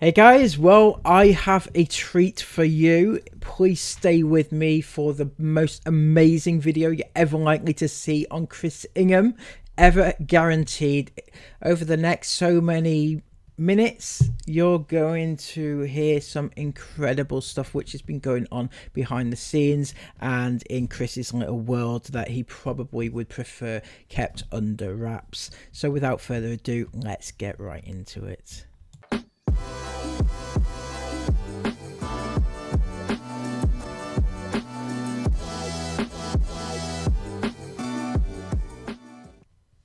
Hey guys, well, I have a treat for you. Please stay with me for the most amazing video you're ever likely to see on Chris Ingham, ever guaranteed. Over the next so many minutes, you're going to hear some incredible stuff which has been going on behind the scenes and in Chris's little world that he probably would prefer kept under wraps. So without further ado, let's get right into it.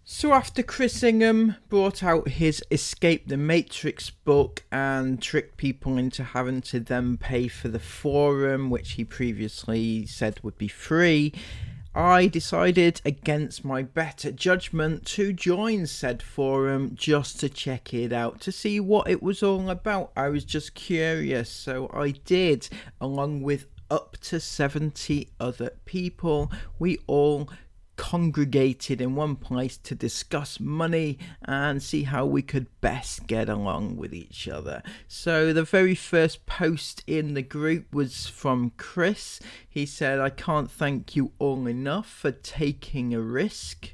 So after Chris Ingham brought out his Escape the Matrix book and tricked people into having to then pay for the forum, which he previously said would be free, I decided against my better judgment to join said forum just to check it out, to see what it was all about. I was just curious, so I did, along with up to 70 other people. We all congregated in one place to discuss money and see how we could best get along with each other. So the very first post in the group was from Chris. He said, "I can't thank you all enough for taking a risk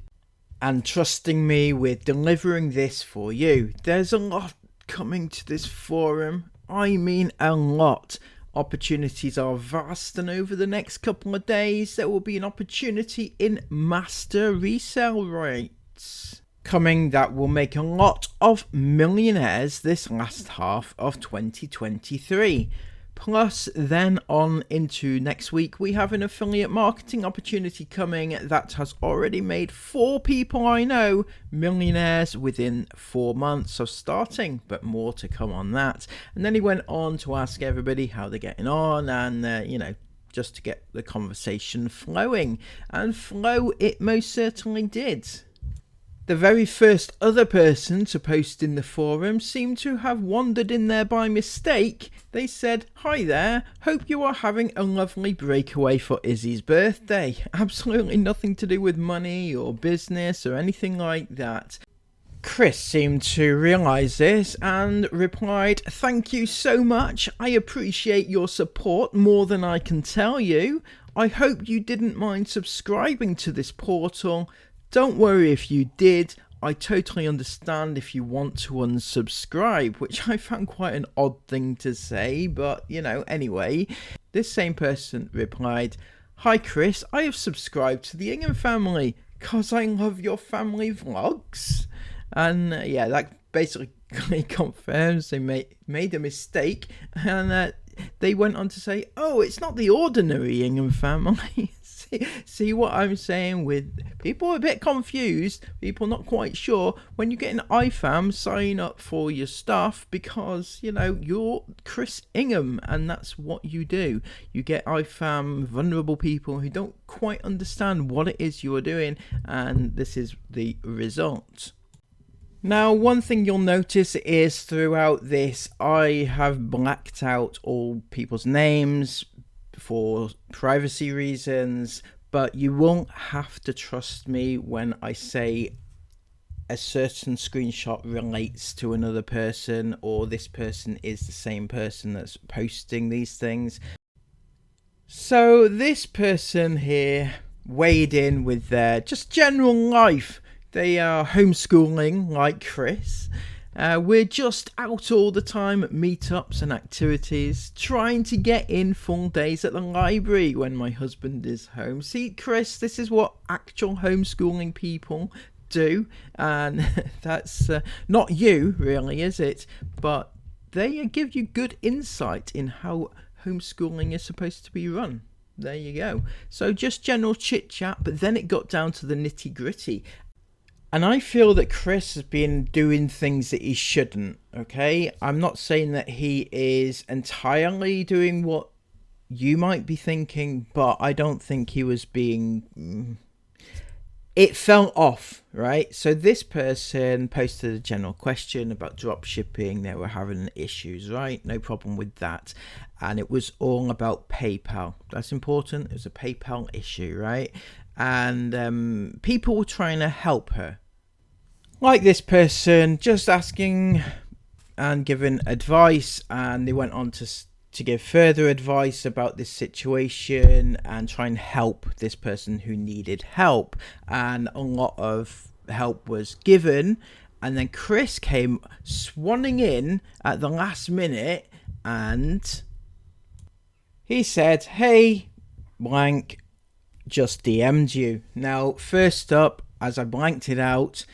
and trusting me with delivering this for you. There's a lot coming to this forum. I mean a lot. Opportunities are vast, and over the next couple of days there will be an opportunity in master resale rights coming that will make a lot of millionaires this last half of 2023. Plus, then on into next week, we have an affiliate marketing opportunity coming that has already made 4 people I know millionaires within 4 months of starting, but more to come on that." And then he went on to ask everybody how they're getting on and, just to get the conversation flowing. And flow it most certainly did. The very first other person to post in the forum seemed to have wandered in there by mistake. They said, "Hi there, hope you are having a lovely breakaway for Izzy's birthday." Absolutely nothing to do with money or business or anything like that. Chris seemed to realise this and replied, "Thank you so much. I appreciate your support more than I can tell you. I hope you didn't mind subscribing to this portal. Don't worry if you did. I totally understand if you want to unsubscribe," which I found quite an odd thing to say, but anyway. This same person replied, "Hi Chris, I have subscribed to the Ingham family because I love your family vlogs." And that basically confirms they made a mistake, and they went on to say, "Oh, it's not the ordinary Ingham family." See what I'm saying? With people a bit confused, people not quite sure. When you get an iFam, sign up for your stuff because you're Chris Ingham and that's what you do. You get iFam vulnerable people who don't quite understand what it is you are doing, and this is the result. Now, one thing you'll notice is throughout this, I have blacked out all people's names for privacy reasons, but you won't have to trust me when I say a certain screenshot relates to another person or this person is the same person that's posting these things. So this person here weighed in with their just general life. They are homeschooling like Chris. We're just out all the time at meetups and activities, trying to get in full days at the library when my husband is home. See, Chris, this is what actual homeschooling people do, and that's not you, really, is it? But they give you good insight in how homeschooling is supposed to be run. There you go. So just general chit chat, but then it got down to the nitty gritty. And I feel that Chris has been doing things that he shouldn't, okay? I'm not saying that he is entirely doing what you might be thinking, but I don't think he was being... It fell off, right? So this person posted a general question about drop shipping. They were having issues, right? No problem with that. And it was all about PayPal. That's important. It was a PayPal issue, right? And people were trying to help her. Like this person, just asking and given advice, and they went on to give further advice about this situation and try and help this person who needed help. And a lot of help was given, and then Chris came swanning in at the last minute and he said, "Hey, blank, just DM'd you." Now, first up, as I blanked it out,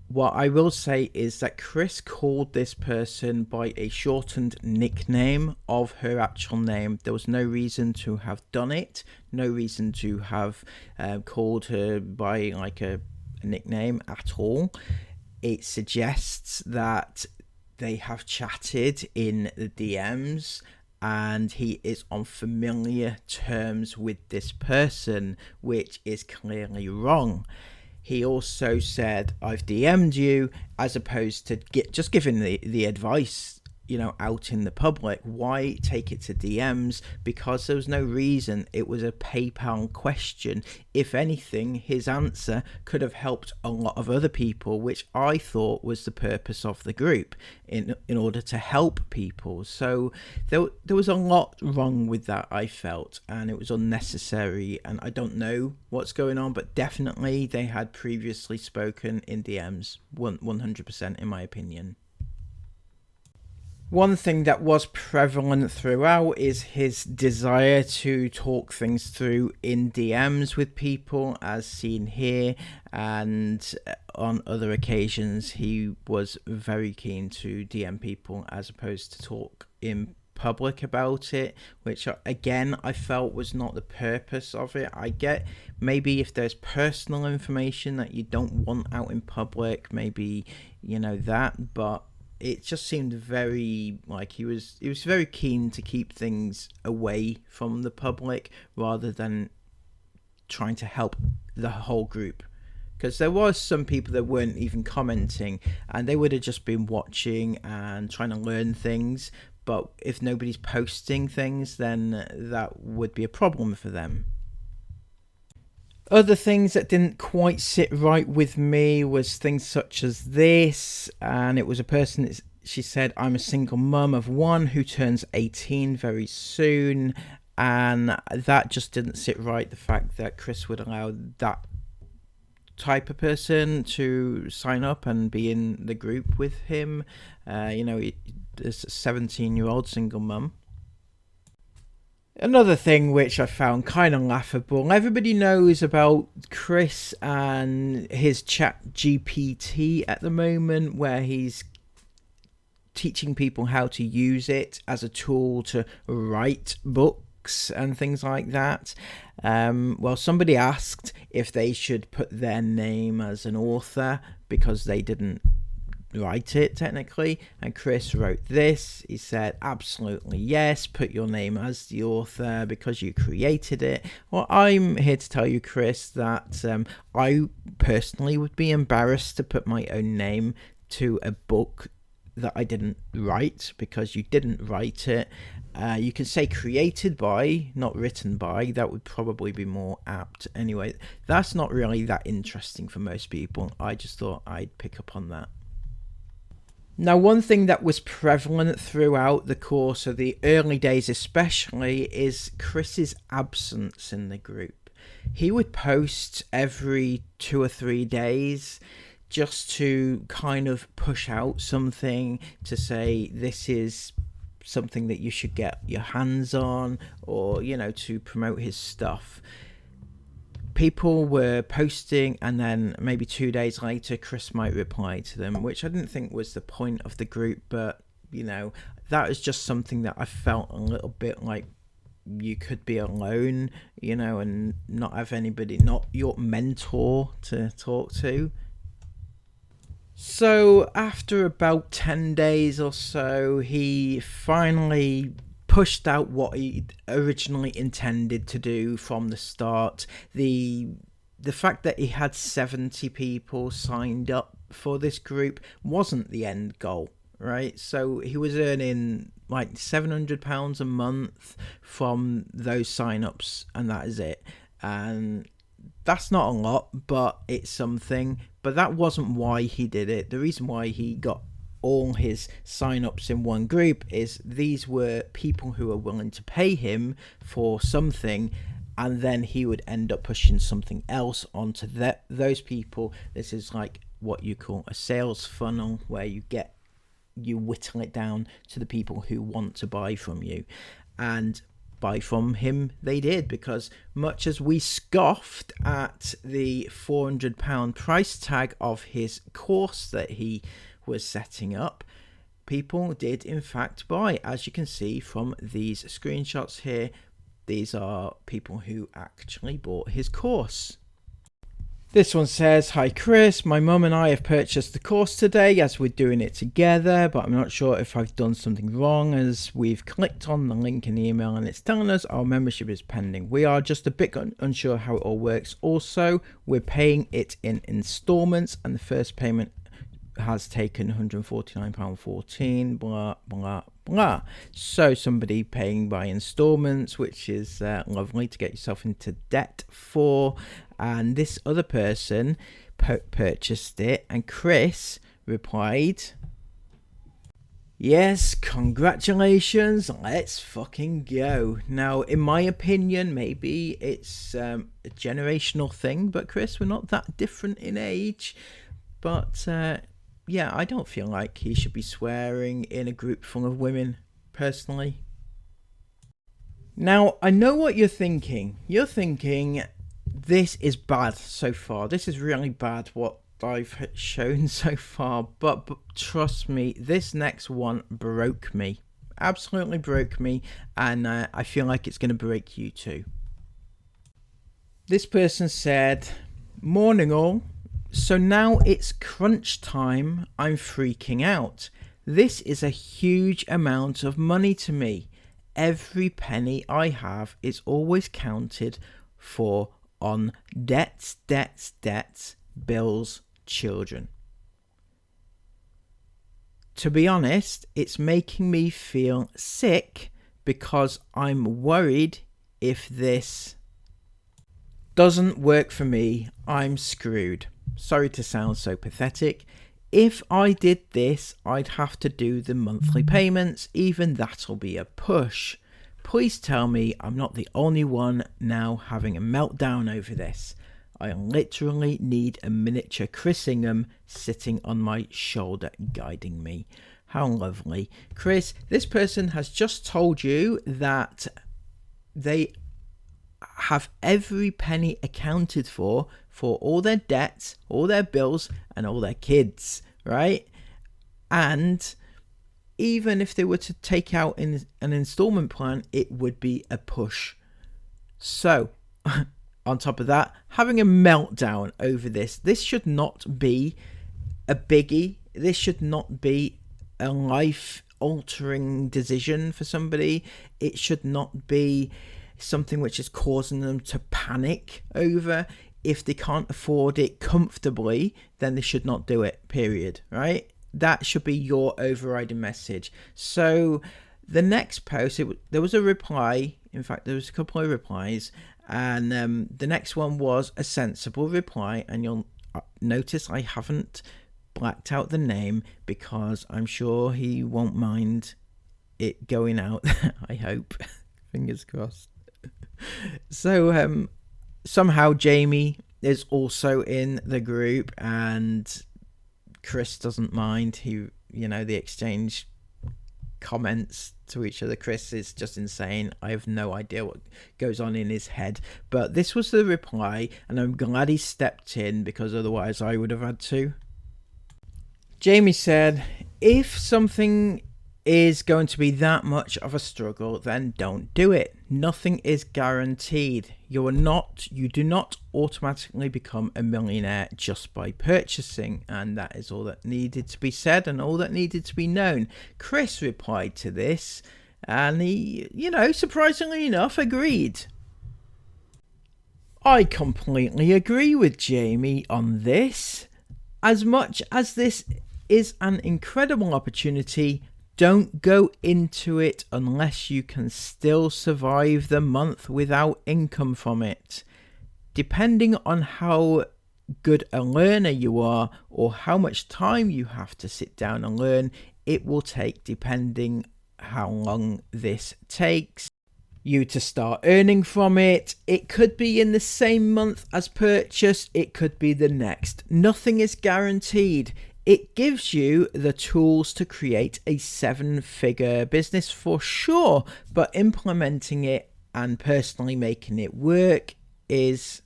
what I will say is that Chris called this person by a shortened nickname of her actual name. There was no reason to have done it, no reason to have called her by like a nickname at all. It suggests that they have chatted in the DMs and he is on familiar terms with this person, which is clearly wrong. He also said, "I've DM'd you," as opposed to just giving the advice, out in the public. Why take it to DMs? Because there was no reason. It was a PayPal question. If anything, his answer could have helped a lot of other people, which I thought was the purpose of the group, in order to help people. So there was a lot wrong with that, I felt, and it was unnecessary. And I don't know what's going on, but definitely they had previously spoken in DMs, 100% in my opinion. One thing that was prevalent throughout is his desire to talk things through in DMs with people, as seen here, and on other occasions he was very keen to DM people as opposed to talk in public about it, which again I felt was not the purpose of it. I get maybe if there's personal information that you don't want out in public, maybe that, but it just seemed very like he was very keen to keep things away from the public rather than trying to help the whole group. Because there was some people that weren't even commenting and they would have just been watching and trying to learn things. But if nobody's posting things, then that would be a problem for them. Other things that didn't quite sit right with me was things such as this, and it was a person, she said, "I'm a single mum of one who turns 18 very soon," and that just didn't sit right, the fact that Chris would allow that type of person to sign up and be in the group with him. There's a 17-year-old single mum. Another thing which I found kind of laughable, everybody knows about Chris and his chat GPT at the moment, where he's teaching people how to use it as a tool to write books and things like that. Well, somebody asked if they should put their name as an author because they didn't write it technically, and Chris wrote this. He said, "Absolutely yes, put your name as the author because you created it." Well, I'm here to tell you, Chris, that I personally would be embarrassed to put my own name to a book that I didn't write because you didn't write it. You can say created by, not written by. That would probably be more apt. Anyway, that's not really that interesting for most people. I just thought I'd pick up on that. Now, one thing that was prevalent throughout the course of the early days especially is Chris's absence in the group. He would post every 2 or 3 days just to kind of push out something, to say this is something that you should get your hands on, or, to promote his stuff. People were posting and then maybe 2 days later Chris might reply to them, which I didn't think was the point of the group, but that was just something that I felt a little bit like you could be alone, and not have anybody, not your mentor to talk to. So after about 10 days or so, he finally pushed out what he originally intended to do from the start. The fact that he had 70 people signed up for this group wasn't the end goal, right? So he was earning like £700 a month from those sign-ups, and that is it. And that's not a lot, but it's something. But that wasn't why he did it. The reason why he got all his sign-ups in one group is these were people who are willing to pay him for something, and then he would end up pushing something else onto those people. This is like what you call a sales funnel, where you whittle it down to the people who want to buy from you. And buy from him they did, because much as we scoffed at the £400 price tag of his course that he was setting up, people did in fact buy. As you can see from these screenshots here, these are people who actually bought his course. This one says, "Hi Chris, my mum and I have purchased the course today as we're doing it together, but I'm not sure if I've done something wrong as we've clicked on the link in the email and it's telling us our membership is pending. We are just a bit unsure how it all works. Also, we're paying it in installments and the first payment has taken £149.14, blah, blah, blah." So somebody paying by installments, which is lovely to get yourself into debt for. And this other person purchased it, and Chris replied, "Yes, congratulations, let's fucking go." Now, in my opinion, maybe it's a generational thing, but Chris, we're not that different in age. But yeah, I don't feel like he should be swearing in a group full of women, personally. Now, I know what you're thinking. You're thinking, this is bad so far. This is really bad what I've shown so far. But trust me, this next one broke me. Absolutely broke me. And I feel like it's going to break you too. This person said, "Morning all. So now it's crunch time. I'm freaking out. This is a huge amount of money to me. Every penny I have is always counted for on debts, bills, children. To be honest, it's making me feel sick because I'm worried if this doesn't work for me, I'm screwed. Sorry to sound so pathetic. If I did this, I'd have to do the monthly payments. Even that'll be a push. Please tell me I'm not the only one now having a meltdown over this. I literally need a miniature Chris Ingham sitting on my shoulder guiding me." How lovely. Chris, this person has just told you that they have every penny accounted for all their debts, all their bills, and all their kids, right? And even if they were to take out in an installment plan, it would be a push. So, on top of that, having a meltdown over this should not be a biggie. This should not be a life-altering decision for somebody. It should not be something which is causing them to panic over. If they can't afford it comfortably, then they should not do it, period, right? That should be your overriding message. So the next post, there was a reply. In fact, there was a couple of replies, and the next one was a sensible reply. And you'll notice I haven't blacked out the name because I'm sure he won't mind it going out. I hope. Fingers crossed. So somehow Jamie is also in the group, and Chris doesn't mind. The exchange comments to each other. Chris is just insane. I have no idea what goes on in his head, but this was the reply, and I'm glad he stepped in because otherwise I would have had to. Jamie said, "If something is going to be that much of a struggle, then don't do it. Nothing is guaranteed. You do not automatically become a millionaire just by purchasing." And that is all that needed to be said and all that needed to be known. Chris replied to this, and he, surprisingly enough, agreed. I completely agree with Jamie on this. As much as this is an incredible opportunity, don't go into it unless you can still survive the month without income from it. Depending on how good a learner you are or how much time you have to sit down and learn it will take, depending how long this takes you to start earning from it. It could be in the same month as purchase, it could be the next. Nothing is guaranteed. It gives you the tools to create a 7-figure business for sure, but implementing it and personally making it work is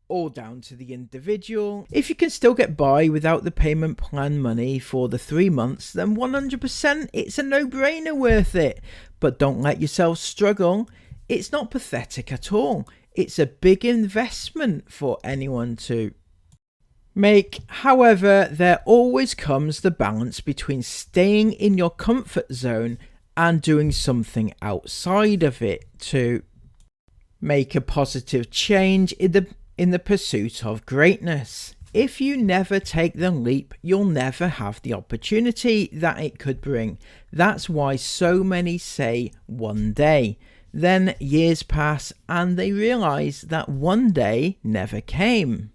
all down to the individual. If you can still get by without the payment plan money for the 3 months, then 100% it's a no-brainer worth it. But don't let yourself struggle. It's not pathetic at all. It's a big investment for anyone to make. However, there always comes the balance between staying in your comfort zone and doing something outside of it to make a positive change in the pursuit of greatness. If you never take the leap, you'll never have the opportunity that it could bring. That's why so many say one day. Then years pass and they realize that one day never came.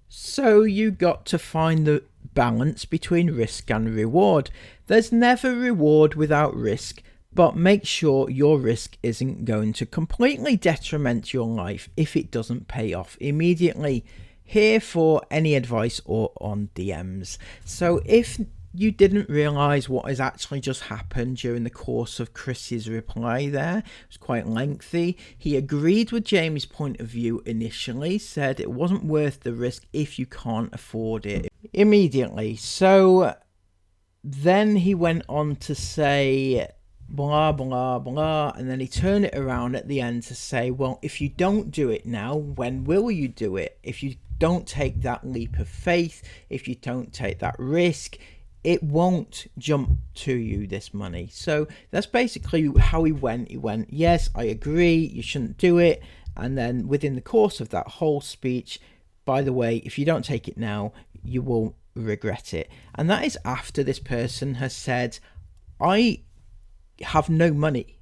So you got to find the balance between risk and reward. There's never reward without risk, but make sure your risk isn't going to completely detriment your life if it doesn't pay off immediately. Here for any advice or on DMs. So if you didn't realize what has actually just happened during the course of Chris's reply there, it was quite lengthy. He agreed with Jamie's point of view initially, said it wasn't worth the risk if you can't afford it immediately. So then he went on to say blah blah blah, and then he turned it around at the end to say, well, if you don't do it now, when will you do it? If you don't take that leap of faith, if you don't take that risk, it won't jump to you, this money. So that's basically how he went. He went, yes, I agree, you shouldn't do it. And then within the course of that whole speech, by the way, if you don't take it now, you will regret it. And that is after this person has said, I have no money.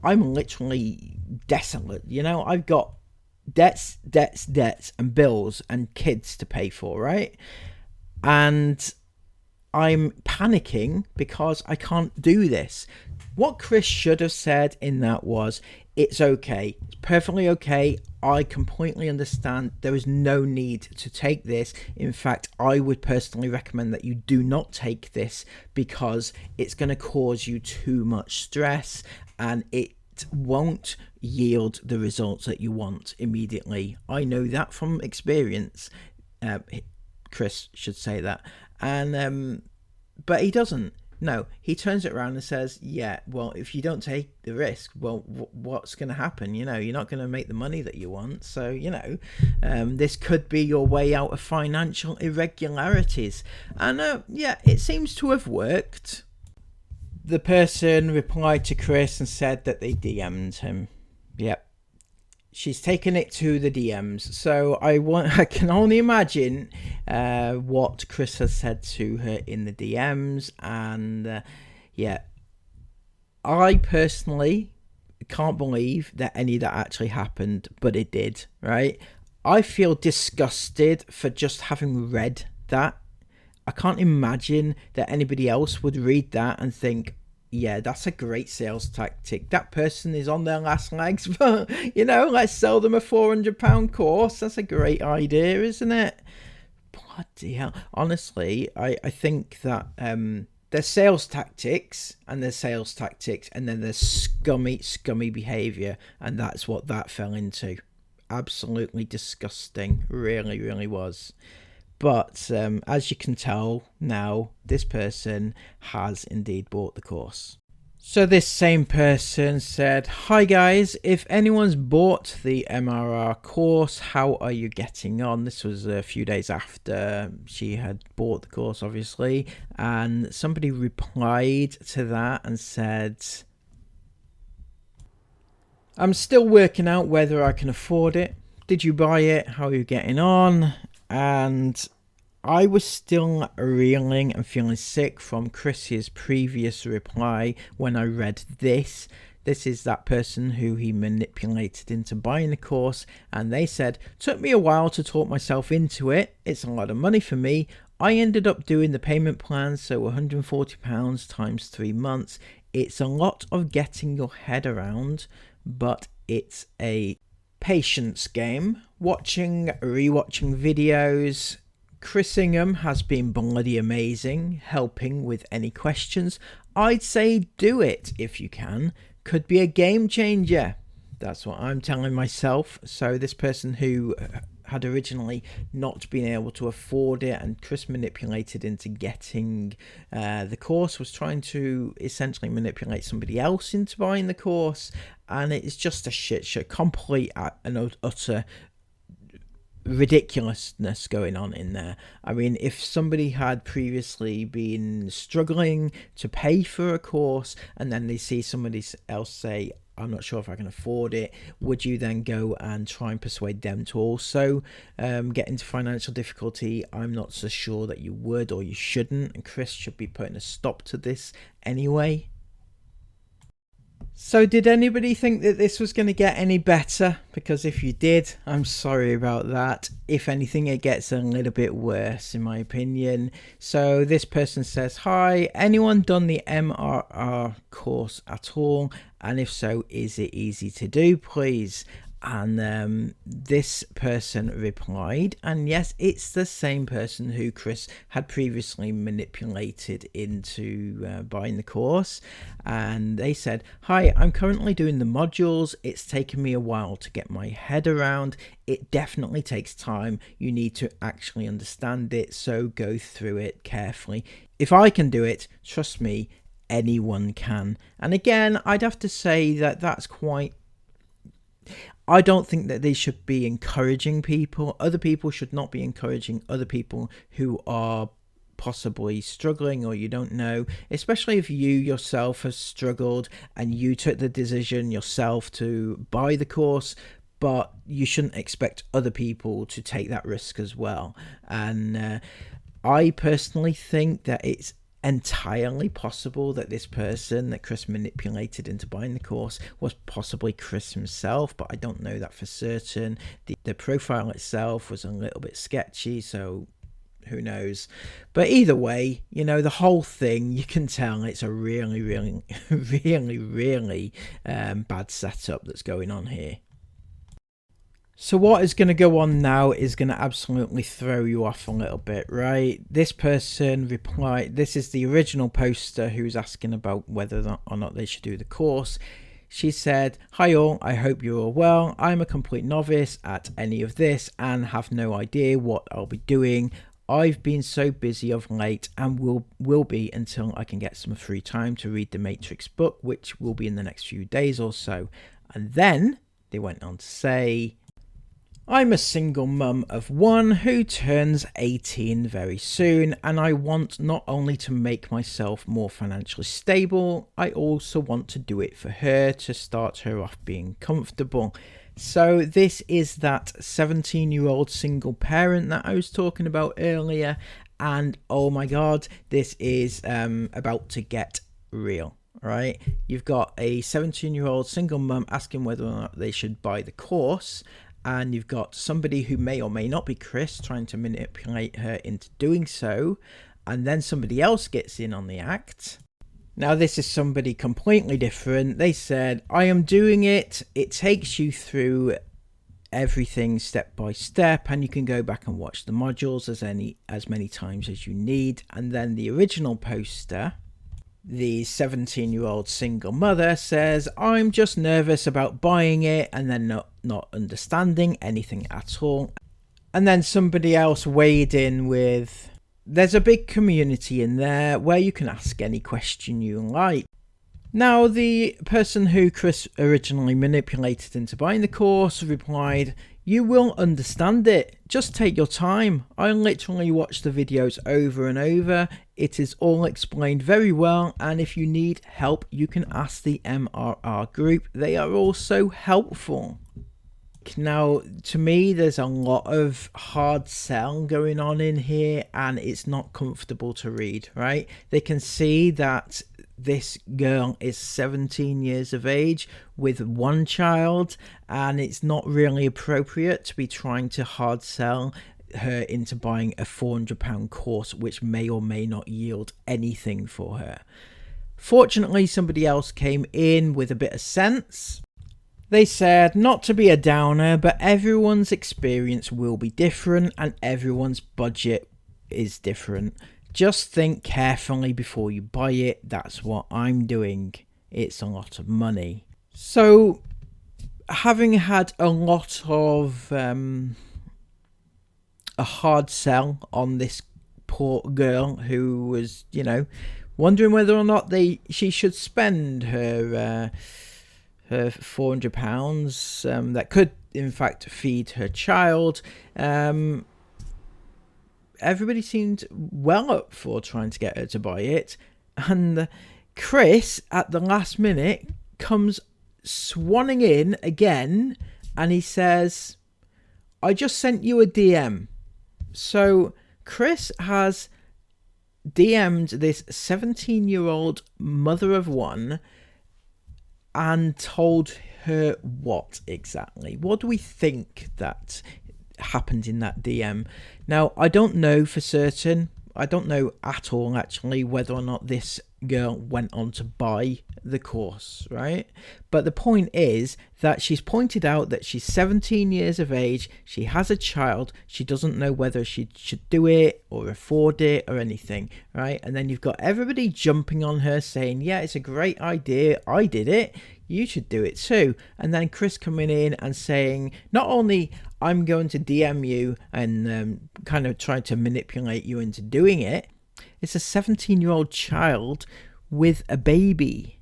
I'm literally desolate. You know, I've got debts, and bills and kids to pay for, right? And I'm panicking because I can't do this. What Chris should have said in that was, it's okay. It's perfectly okay. I completely understand. There is no need to take this. In fact, I would personally recommend that you do not take this because it's going to cause you too much stress and it won't yield the results that you want immediately. I know that from experience. Chris should say that. And but he doesn't. No, he turns it around and says, yeah, well, if you don't take the risk, well, what's going to happen? You know, you're not going to make the money that you want. So, you know, this could be your way out of financial irregularities. And yeah, it seems to have worked. The person replied to Chris and said that they DM'd him. Yep. She's taken it to the DMs. So I can only imagine what Chris has said to her in the DMs. And yeah, I personally can't believe that any of that actually happened, but it did, right? I feel disgusted for just having read that. I can't imagine that anybody else would read that and think, yeah, that's a great sales tactic. That person is on their last legs, but, you know, let's sell them a £400 course. That's a great idea, isn't it? Bloody hell. Honestly, I think that there's sales tactics, and then there's scummy behaviour, and that's what that fell into. Absolutely disgusting. Really, really was. But as you can tell now, this person has indeed bought the course. So this same person said, hi guys, if anyone's bought the MRR course, how are you getting on? This was a few days after she had bought the course, obviously. And somebody replied to that and said, I'm still working out whether I can afford it. Did you buy it? How are you getting on? And I was still reeling and feeling sick from Chris's previous reply when I read this. This is that person who he manipulated into buying the course, and they said, took me a while to talk myself into it. It's a lot of money for me. I ended up doing the payment plan, so £140 times 3 months. It's a lot of getting your head around, but it's a patience game. Rewatching videos. Chris Ingham has been bloody amazing, helping with any questions. I'd say do it if you can. Could be a game changer. That's what I'm telling myself. So this person who had originally not been able to afford it, and Chris manipulated into getting the course, was trying to essentially manipulate somebody else into buying the course, and it's just a shit show, complete and utter ridiculousness going on in there. I mean, if somebody had previously been struggling to pay for a course and then they see somebody else say, I'm not sure if I can afford it, would you then go and try and persuade them to also get into financial difficulty? I'm not so sure that you would, or you shouldn't, and Chris should be putting a stop to this anyway. So did anybody think that this was going to get any better? Because if you did, I'm sorry about that. If anything, it gets a little bit worse in my opinion. So this person says, hi, anyone done the MRR course at all? And if so, is it easy to do, please? And this person replied, and yes, it's the same person who Chris had previously manipulated into buying the course. And they said, hi, I'm currently doing the modules. It's taken me a while to get my head around. It definitely takes time. You need to actually understand it, so go through it carefully. If I can do it, trust me, anyone can. And again, I'd have to say that that's quite... I don't think that they should be encouraging people. Other people should not be encouraging other people who are possibly struggling, or you don't know, especially if you yourself have struggled and you took the decision yourself to buy the course, but you shouldn't expect other people to take that risk as well. And I personally think that it's entirely possible that this person that Chris manipulated into buying the course was possibly Chris himself, but I don't know that for certain. The profile itself was a little bit sketchy, so who knows. But either way, you know, the whole thing, you can tell it's a really bad setup that's going on here. So what is going to go on now is going to absolutely throw you off a little bit, right? This person replied, this is the original poster who's asking about whether or not they should do the course. She said, hi all, I hope you're all well. I'm a complete novice at any of this and have no idea what I'll be doing. I've been so busy of late and will be until I can get some free time to read the Matrix book, which will be in the next few days or so. And then they went on to say, I'm a single mum of one who turns 18 very soon, and I want not only to make myself more financially stable, I also want to do it for her to start her off being comfortable. So this is that 17-year-old single parent that I was talking about earlier, and oh my god, this is about to get real. Right, you've got a 17-year-old single mum asking whether or not they should buy the course, and you've got somebody who may or may not be Chris trying to manipulate her into doing so, and then somebody else gets in on the act. Now this is somebody completely different. They said, I am doing it. It takes you through everything step by step, and you can go back and watch the modules as many times as you need. And then the original poster, the 17-year-old single mother, says, I'm just nervous about buying it and then not understanding anything at all. And then somebody else weighed in with, there's a big community in there where you can ask any question you like. Now the person who Chris originally manipulated into buying the course replied, you will understand it. Just take your time. I literally watch the videos over and over. It is all explained very well, and if you need help, you can ask the MRR group. They are all so helpful. Now, to me, there's a lot of hard sell going on in here, and it's not comfortable to read, right? They can see that this girl is 17 years of age with one child, and it's not really appropriate to be trying to hard sell her into buying a £400 course which may or may not yield anything for her. Fortunately, somebody else came in with a bit of sense. They said, not to be a downer, but everyone's experience will be different and everyone's budget is different. Just think carefully before you buy it. That's what I'm doing. It's a lot of money. So, having had a lot of a hard sell on this poor girl who was, wondering whether or not she should spend her £400 that could in fact feed her child. Everybody seemed well up for trying to get her to buy it, and Chris at the last minute comes swanning in again, and he says, I just sent you a DM. So Chris has DM'd this 17-year-old mother of one and told her what exactly? What do we think that happened in that DM? Now, I don't know for certain. I don't know at all, actually, whether or not this girl went on to buy the course, right? But the point is that she's pointed out that she's 17 years of age, she has a child, she doesn't know whether she should do it or afford it or anything, right? And then you've got everybody jumping on her saying, yeah, it's a great idea, I did it, you should do it too. And then Chris coming in and saying, not only I'm going to DM you and kind of try to manipulate you into doing it, it's a 17-year-old child with a baby.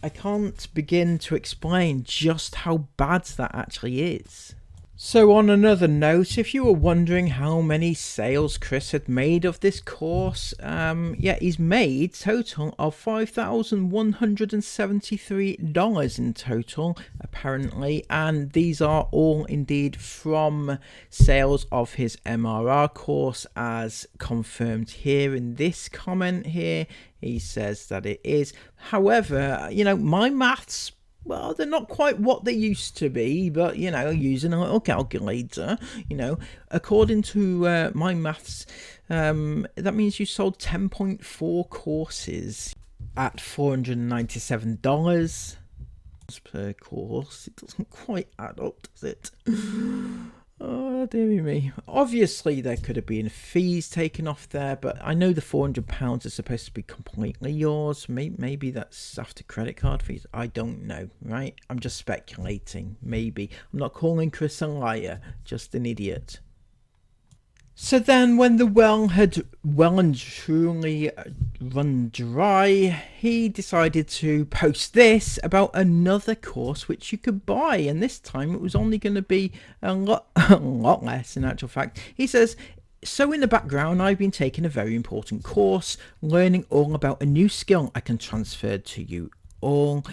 I can't begin to explain just how bad that actually is. So on another note, if you were wondering how many sales Chris had made of this course, he's made total of $5,173 in total, apparently, and these are all indeed from sales of his MRR course, as confirmed here in this comment here. He says that it is. However, my maths, well, they're not quite what they used to be, but, using a little calculator, according to my maths, that means you sold 10.4 courses at $497 per course. It doesn't quite add up, does it? Oh, dearie me. Obviously, there could have been fees taken off there, but I know the £400 is supposed to be completely yours. Maybe that's after credit card fees. I don't know, right? I'm just speculating. Maybe. I'm not calling Chris a liar, just an idiot. So then, when the well had well and truly run dry, he decided to post this about another course which you could buy, and this time it was only going to be a lot less in actual fact. He says, so in the background I've been taking a very important course, learning all about a new skill I can transfer to you all.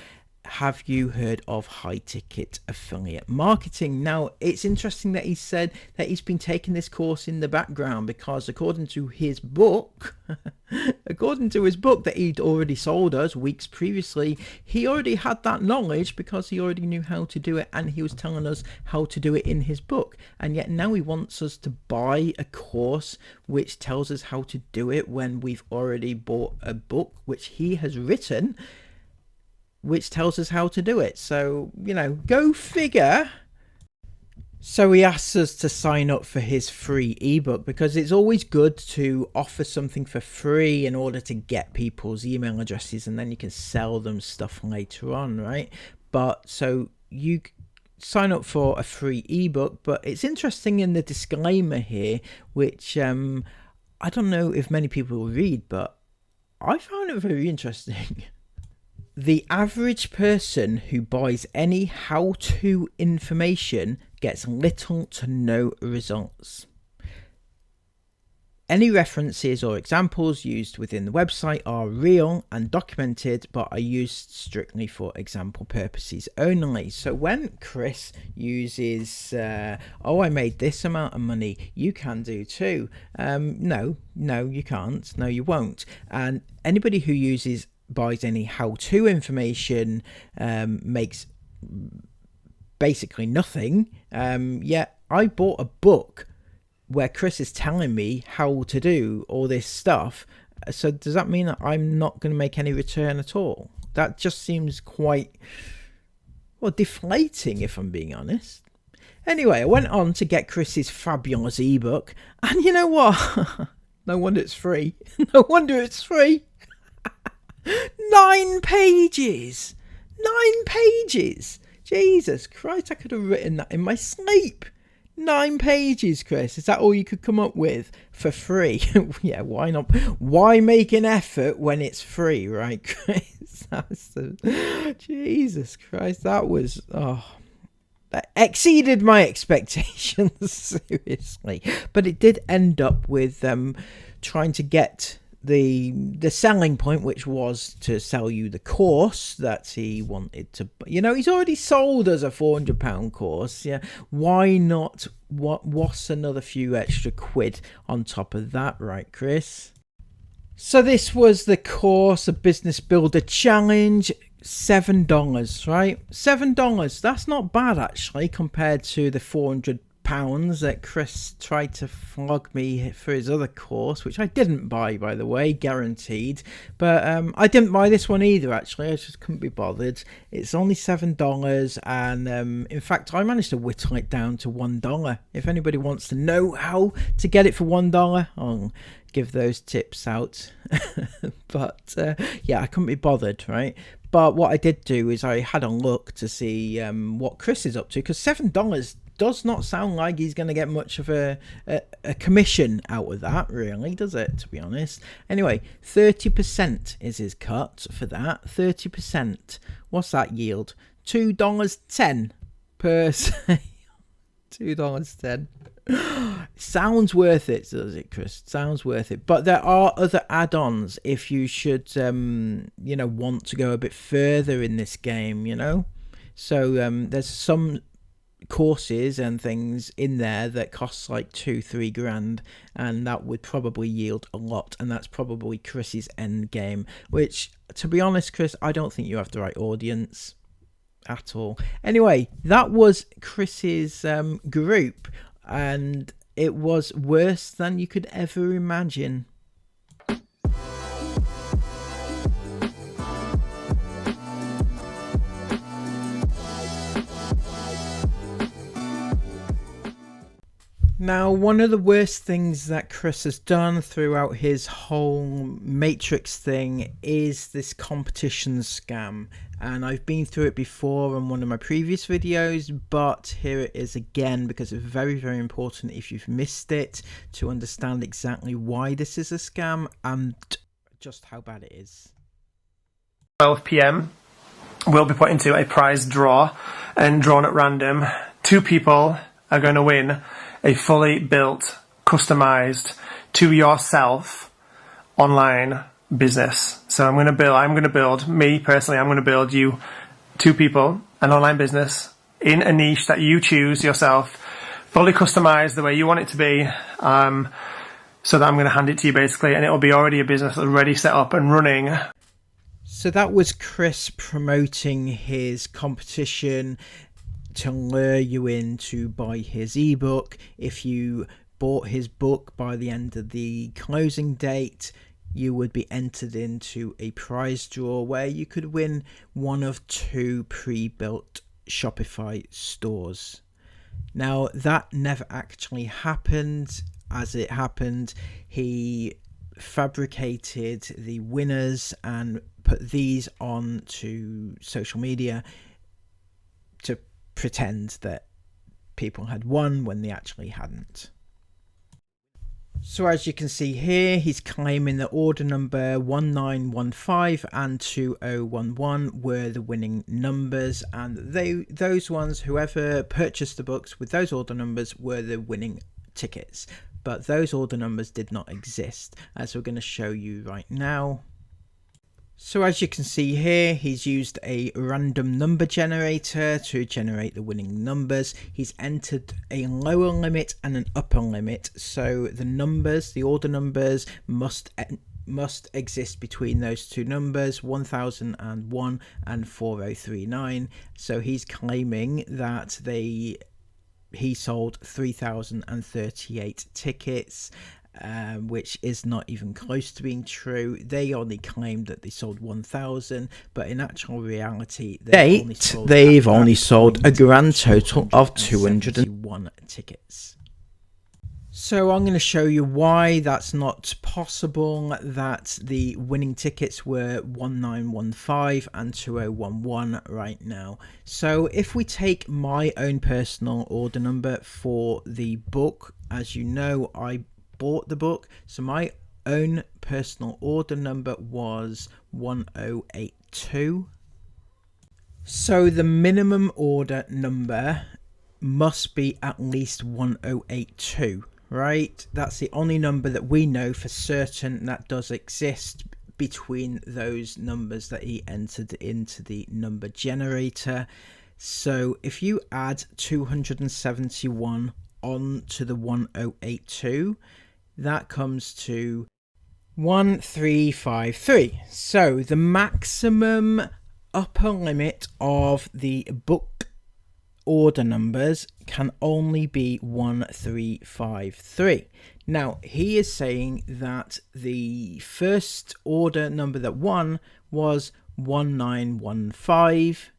Have you heard of high ticket affiliate marketing? Now, it's interesting that he said that he's been taking this course in the background, because according to his book, that he'd already sold us weeks previously, he already had that knowledge because he already knew how to do it, and he was telling us how to do it in his book. And yet now he wants us to buy a course which tells us how to do it when we've already bought a book which he has written, which tells us how to do it. So, go figure. So he asks us to sign up for his free ebook, because it's always good to offer something for free in order to get people's email addresses, and then you can sell them stuff later on, right? But so you sign up for a free ebook, but it's interesting in the disclaimer here, which I don't know if many people will read, but I found it very interesting. The average person who buys any how-to information gets little to no results. Any references or examples used within the website are real and documented, but are used strictly for example purposes only. So when Chris uses, I made this amount of money, you can do too. No, you can't. No, you won't. And anybody who uses buys any how-to information, makes basically nothing. Yet I bought a book where Chris is telling me how to do all this stuff. So does that mean that I'm not going to make any return at all? That just seems quite, well, deflating, if I'm being honest. Anyway, I went on to get Chris's fabulous ebook, and you know what? No wonder it's free. No wonder it's free. 9 pages. 9 pages. Jesus Christ, I could have written that in my sleep. 9 pages, Chris. Is that all you could come up with for free? Yeah, why not? Why make an effort when it's free, right, Chris? Jesus Christ, that was... that exceeded my expectations, seriously. But it did end up with trying to get the selling point, which was to sell you the course that he wanted to. You know, he's already sold us a £400 course. Yeah, why not? What's another few extra quid on top of that, right, Chris? So this was the course, a Business Builder Challenge. $7, right? $7. That's not bad, actually, compared to the £400 that Chris tried to flog me for his other course, which I didn't buy, by the way, guaranteed. But I didn't buy this one either, actually. I just couldn't be bothered. It's only $7, and in fact, I managed to whittle it down to $1. If anybody wants to know how to get it for $1, I'll give those tips out. But yeah, I couldn't be bothered, right? But what I did do is I had a look to see what Chris is up to, because $7 does not sound like he's going to get much of a commission out of that, really, does it, to be honest? Anyway, 30% is his cut for that. 30%. What's that yield? $2.10 per sale. $2.10. Sounds worth it, does it, Chris? Sounds worth it. But there are other add-ons if you should, you know, want to go a bit further in this game, you know? So there's some courses and things in there that costs like 2-3 grand, and that would probably yield a lot, and that's probably Chris's end game, which, to be honest, Chris, I don't think you have the right audience at all. Anyway, that was Chris's group, and it was worse than you could ever imagine. Now, one of the worst things that Chris has done throughout his whole Matrix thing is this competition scam. And I've been through it before on one of my previous videos, but here it is again, because it's very, very important, if you've missed it, to understand exactly why this is a scam and just how bad it is. 12 PM, we'll be put into a prize draw and drawn at random. 2 people are going to win a fully built, customized to yourself online business. So I'm going to build me personally, I'm going to build you 2 people an online business in a niche that you choose yourself, fully customized the way you want it to be. So that I'm going to hand it to you basically, and it'll be already a business already set up and running. So that was Chris promoting his competition to lure you in to buy his ebook. If you bought his book by the end of the closing date, you would be entered into a prize draw where you could win one of 2 pre-built Shopify stores. Now, that never actually happened. As it happened, he fabricated the winners and put these on to social media to pretend that people had won when they actually hadn't. So as you can see here, he's claiming that order number 1915 and 2011 were the winning numbers, and those ones, whoever purchased the books with those order numbers, were the winning tickets. But those order numbers did not exist, as we're going to show you right now. So as you can see here, he's used a random number generator to generate the winning numbers. He's entered a lower limit and an upper limit. So the numbers, the order numbers, must must exist between those two numbers, 1001 and 4039. So he's claiming that he sold 3,038 tickets, which is not even close to being true. They only claimed that they sold 1,000, but in actual reality, they've only sold a grand total of 201 tickets. So I'm going to show you why that's not possible, that the winning tickets were 1915 and 2011 right now. So if we take my own personal order number for the book, as you know, I bought the book, so my own personal order number was 1082. So the minimum order number must be at least 1082. Right, that's the only number that we know for certain that does exist between those numbers that he entered into the number generator. So if you add 271 on to the 1082, that comes to 1353. So the maximum upper limit of the book order numbers can only be 1353. Now he is saying that the first order number that won was 1915,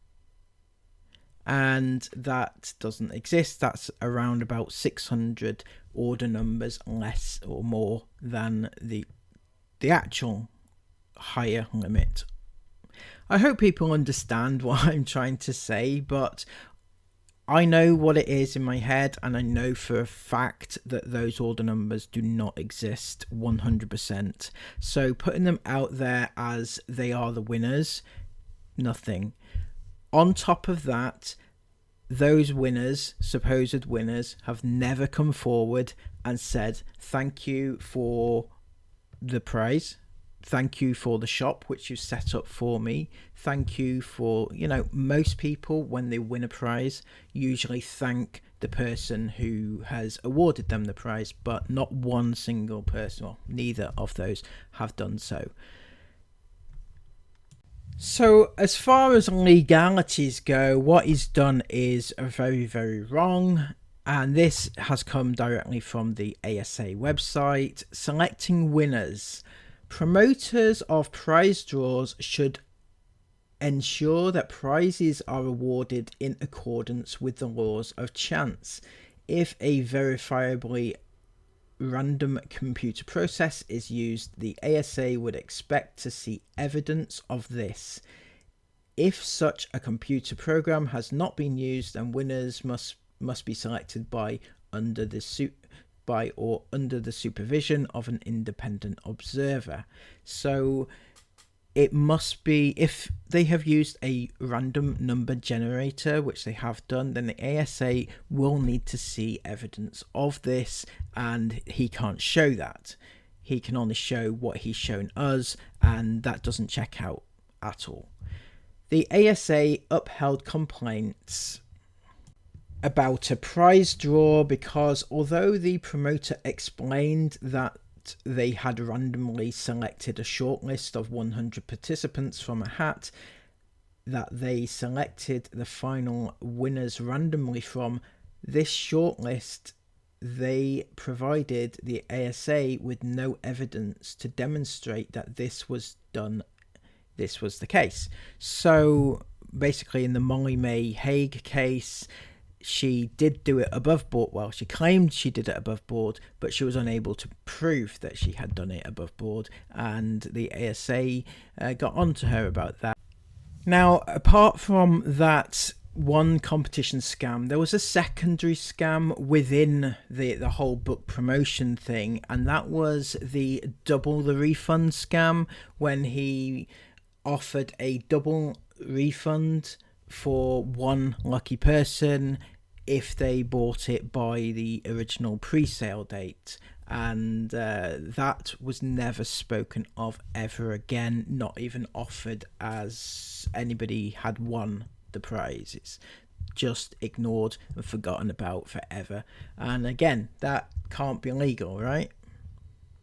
and that doesn't exist. That's around about 600 order numbers less or more than the actual higher limit. I hope people understand what I'm trying to say, but I know what it is in my head, and I know for a fact that those order numbers do not exist 100%. So putting them out there as they are the winners, nothing. On top of that, those winners, supposed winners, have never come forward and said thank you for the prize. Thank you for the shop which you set up for me. Thank you for, most people when they win a prize usually thank the person who has awarded them the prize, but not one single person, well, neither of those have done so. So as far as legalities go, what he's done is very, very wrong. And this has come directly from the ASA website. Selecting winners. Promoters of prize draws should ensure that prizes are awarded in accordance with the laws of chance. If a verifiably random computer process is used, the ASA would expect to see evidence of this. If such a computer program has not been used, then winners must be selected under the supervision of an independent observer. So it must be, if they have used a random number generator, which they have done, then the ASA will need to see evidence of this, and he can't show that. He can only show what he's shown us, and that doesn't check out at all. The ASA upheld complaints about a prize draw because although the promoter explained that they had randomly selected a shortlist of 100 participants from a hat that they selected the final winners randomly from, this shortlist, they provided the ASA with no evidence to demonstrate that this was the case. So basically in the Molly May Hague case, she did do it above board. Well, she claimed she did it above board, but she was unable to prove that she had done it above board, and the ASA got onto her about that. Now, apart from that one competition scam, there was a secondary scam within the whole book promotion thing, and that was the double the refund scam, when he offered a double refund for one lucky person if they bought it by the original pre-sale date, and that was never spoken of ever again, not even offered as anybody had won the prize. It's just ignored and forgotten about forever, and again, that can't be legal, right?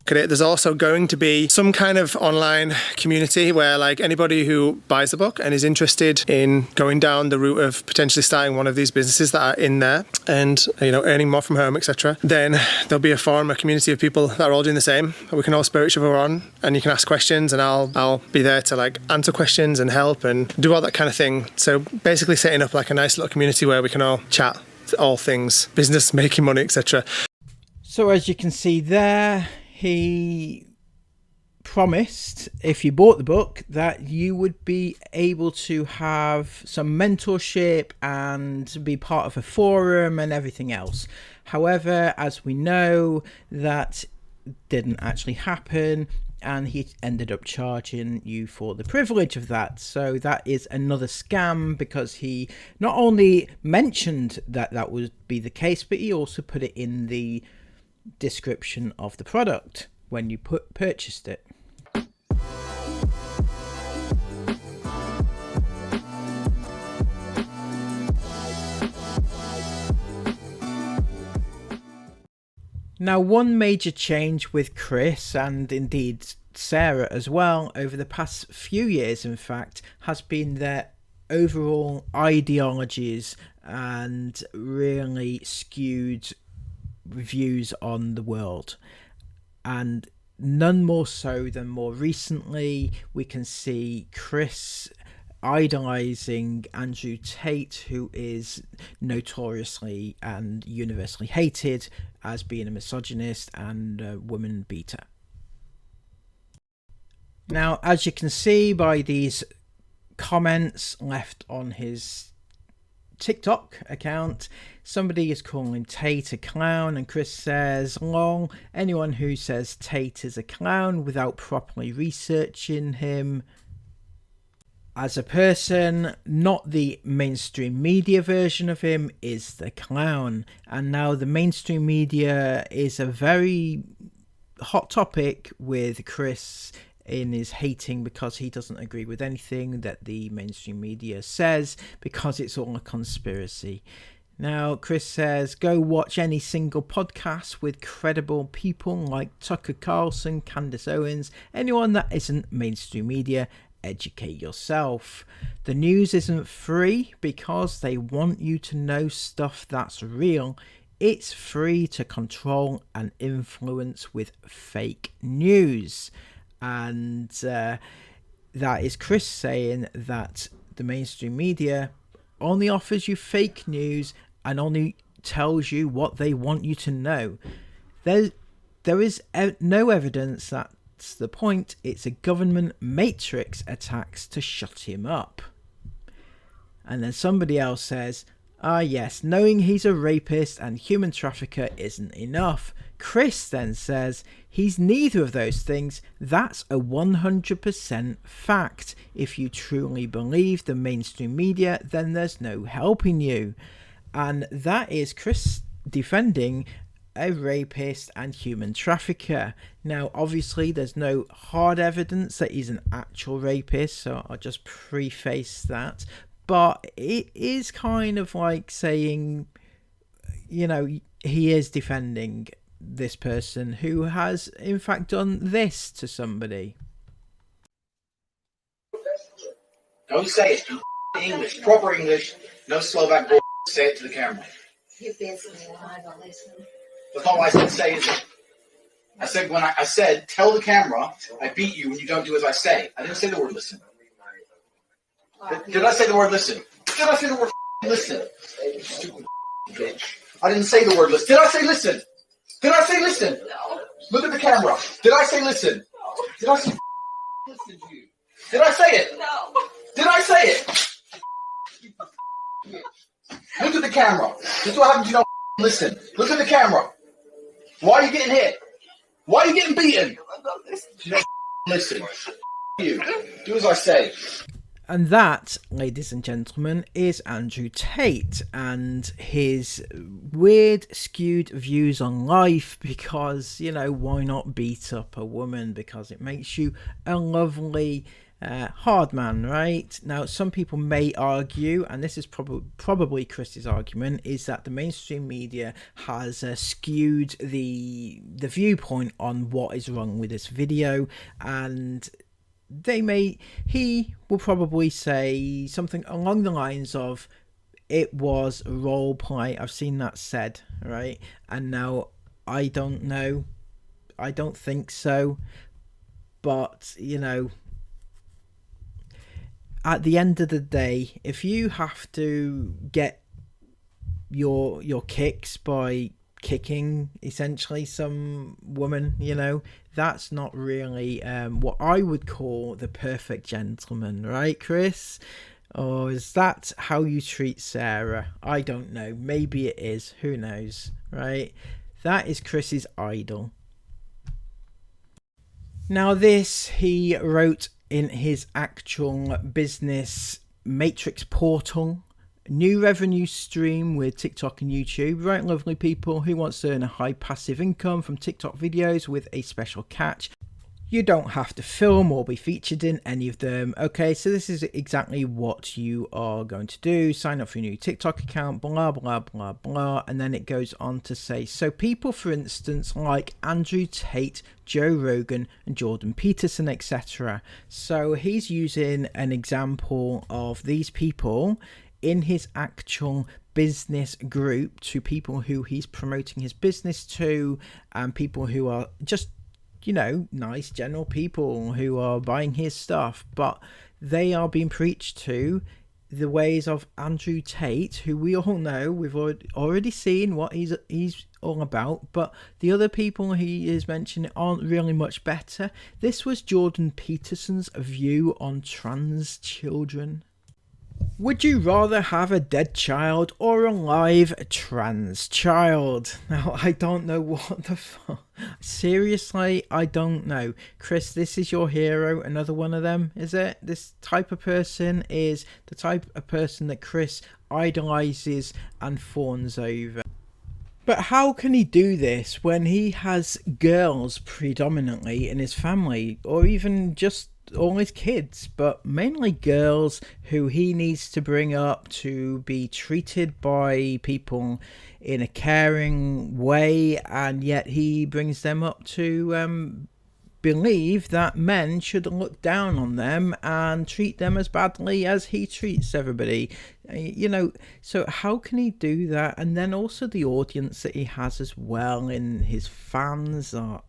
There's also going to be some kind of online community where like anybody who buys the book and is interested in going down the route of potentially starting one of these businesses that are in there and, you know, earning more from home, etc., then there'll be a forum, a community of people that are all doing the same. We can all spur each other on, and you can ask questions, and I'll be there to like answer questions and help and do all that kind of thing. So basically setting up like a nice little community where we can all chat all things business, making money, etc. So as you can see there, he promised, if you bought the book, that you would be able to have some mentorship and be part of a forum and everything else. However, as we know, that didn't actually happen, and he ended up charging you for the privilege of that. So that is another scam, because he not only mentioned that that would be the case, but he also put it in the description of the product when you purchased it. Now, one major change with Chris, and indeed Sarah as well, over the past few years, in fact, has been their overall ideologies and really skewed views on the world. And none more so than more recently, we can see Chris idolizing Andrew Tate, who is notoriously and universally hated as being a misogynist and a woman beater. Now, as you can see by these comments left on his TikTok account, somebody is calling Tate a clown, and Chris says, lol, anyone who says Tate is a clown without properly researching him as a person, not the mainstream media version of him, is the clown. And now the mainstream media is a very hot topic with Chris in his hating, because he doesn't agree with anything that the mainstream media says, because it's all a conspiracy. Now, Chris says, go watch any single podcast with credible people like Tucker Carlson, Candace Owens, anyone that isn't mainstream media. Educate yourself. The news isn't free because they want you to know stuff that's real. It's free to control and influence with fake news. And that is Chris saying that the mainstream media only offers you fake news and only tells you what they want you to know. There is no evidence that the point. It's a government matrix attacks to shut him up. And then somebody else says, yes, knowing he's a rapist and human trafficker isn't enough. Chris then says he's neither of those things. That's a 100% fact. If you truly believe the mainstream media, then there's no helping you. And that is Chris defending a rapist and human trafficker. Now, obviously, there's no hard evidence that he's an actual rapist, so I'll just preface that. But it is kind of like saying, you know, he is defending this person who has, in fact, done this to somebody. Don't say it. English, proper English, no Slovak bull. Say it to the camera. You're busy and I don't listen. That's not what I said. Say is it? I said when I said tell the camera I beat you when you don't do as I say. I didn't say the word listen. Did I say the word listen? Did I say the word listen? Stupid bitch. I didn't say the word listen. Did I say listen? Did I say listen? No. Look at the camera. Did I say listen? No. Did I say listen to you? Did I say it? No. Did I say it? Look at the camera. This is what happens. You don't listen. Look at the camera. Why are you getting hit? Why are you getting beaten? You don't listen. You do as I say. And that, ladies and gentlemen, is Andrew Tate and his weird, skewed views on life, because, you know, why not beat up a woman? Because it makes you a lovely hard man, right? Now, some people may argue, and this is probably Chris's argument, is that the mainstream media has skewed the viewpoint on what is wrong with this video, and he will probably say something along the lines of, it was role play. I've seen that said, right? And now I don't know. I don't think so. But, you know, at the end of the day, if you have to get your kicks by kicking essentially some woman, you know, that's not really what I would call the perfect gentleman, right, Chris? Or is that how you treat Sarah? I don't know. Maybe it is. Who knows, right? That is Chris's idol. Now this he wrote in his actual business matrix portal. New revenue stream with TikTok and YouTube. Right, lovely people, who wants to earn a high passive income from TikTok videos with a special catch. You don't have to film or be featured in any of them. Okay, so this is exactly what you are going to do. Sign up for your new TikTok account, blah, blah, blah, blah. And then it goes on to say, so people, for instance, like Andrew Tate, Joe Rogan, and Jordan Peterson, etc. So he's using an example of these people in his actual business group to people who he's promoting his business to, and people who are just, you know, nice general people who are buying his stuff, but they are being preached to the ways of Andrew Tate, who we all know, we've already seen what he's all about, but the other people he is mentioning aren't really much better. This was Jordan Peterson's view on trans children. Would you rather have a dead child or a live trans child? Now, I don't know what the fuck. Seriously, I don't know. Chris, this is your hero, another one of them, is it? This type of person is the type of person that Chris idolizes and fawns over. But how can he do this when he has girls predominantly in his family, or even just all his kids, but mainly girls who he needs to bring up to be treated by people in a caring way, and yet he brings them up to believe that men should look down on them and treat them as badly as he treats everybody, you know. So how can he do that? And then also the audience that he has as well, in his fans are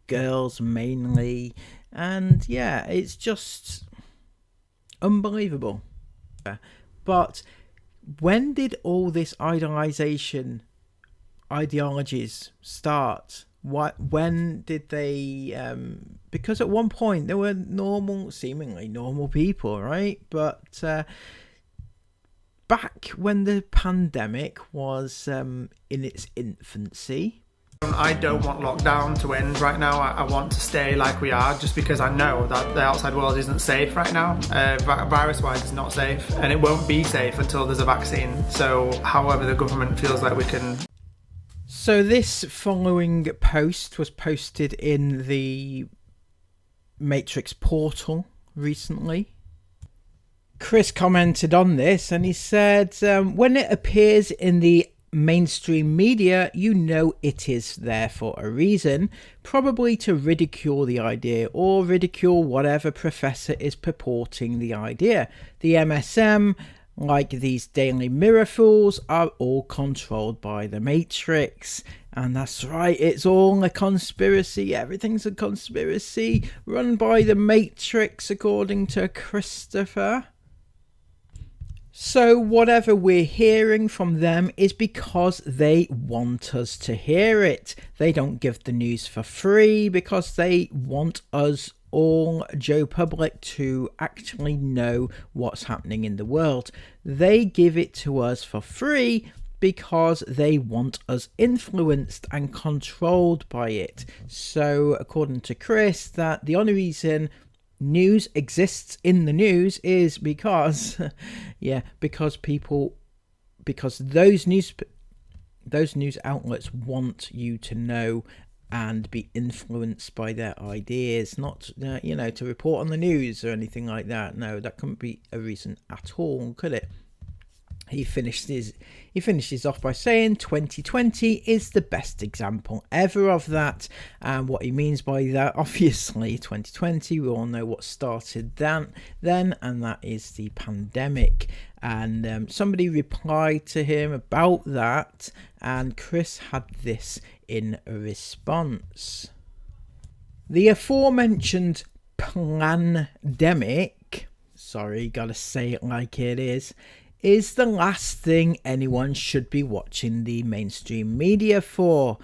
girls mainly. And yeah, it's just unbelievable. But when did all this idolization ideologies start? When did they because at one point they were seemingly normal people, right? But back when the pandemic was in its infancy, I don't want lockdown to end right now. I want to stay like we are, just because I know that the outside world isn't safe right now. Virus-wise, it's not safe, and it won't be safe until there's a vaccine. So however the government feels like we can. So this following post was posted in the Matrix portal recently. Chris commented on this and he said, when it appears in the mainstream media, you know it is there for a reason, probably to ridicule the idea or ridicule whatever professor is purporting the idea. The MSM, like these Daily Mirror fools, are all controlled by the Matrix. And that's right, it's all a conspiracy. Everything's a conspiracy run by the Matrix, according to Christopher. So whatever we're hearing from them is because they want us to hear it. They don't give the news for free because they want us all, Joe Public, to actually know what's happening in the world. They give it to us for free because they want us influenced and controlled by it. So according to Chris, that the only reason news exists in the news is because because those news outlets want you to know and be influenced by their ideas, not to report on the news or anything like that. No, that couldn't be a reason at all, could it? He finishes off by saying 2020 is the best example ever of that. And what he means by that, obviously 2020, we all know what started then, and that is the pandemic. And somebody replied to him about that, and Chris had this in a response. The aforementioned pandemic, sorry, gotta say it like it is the last thing anyone should be watching the mainstream media for.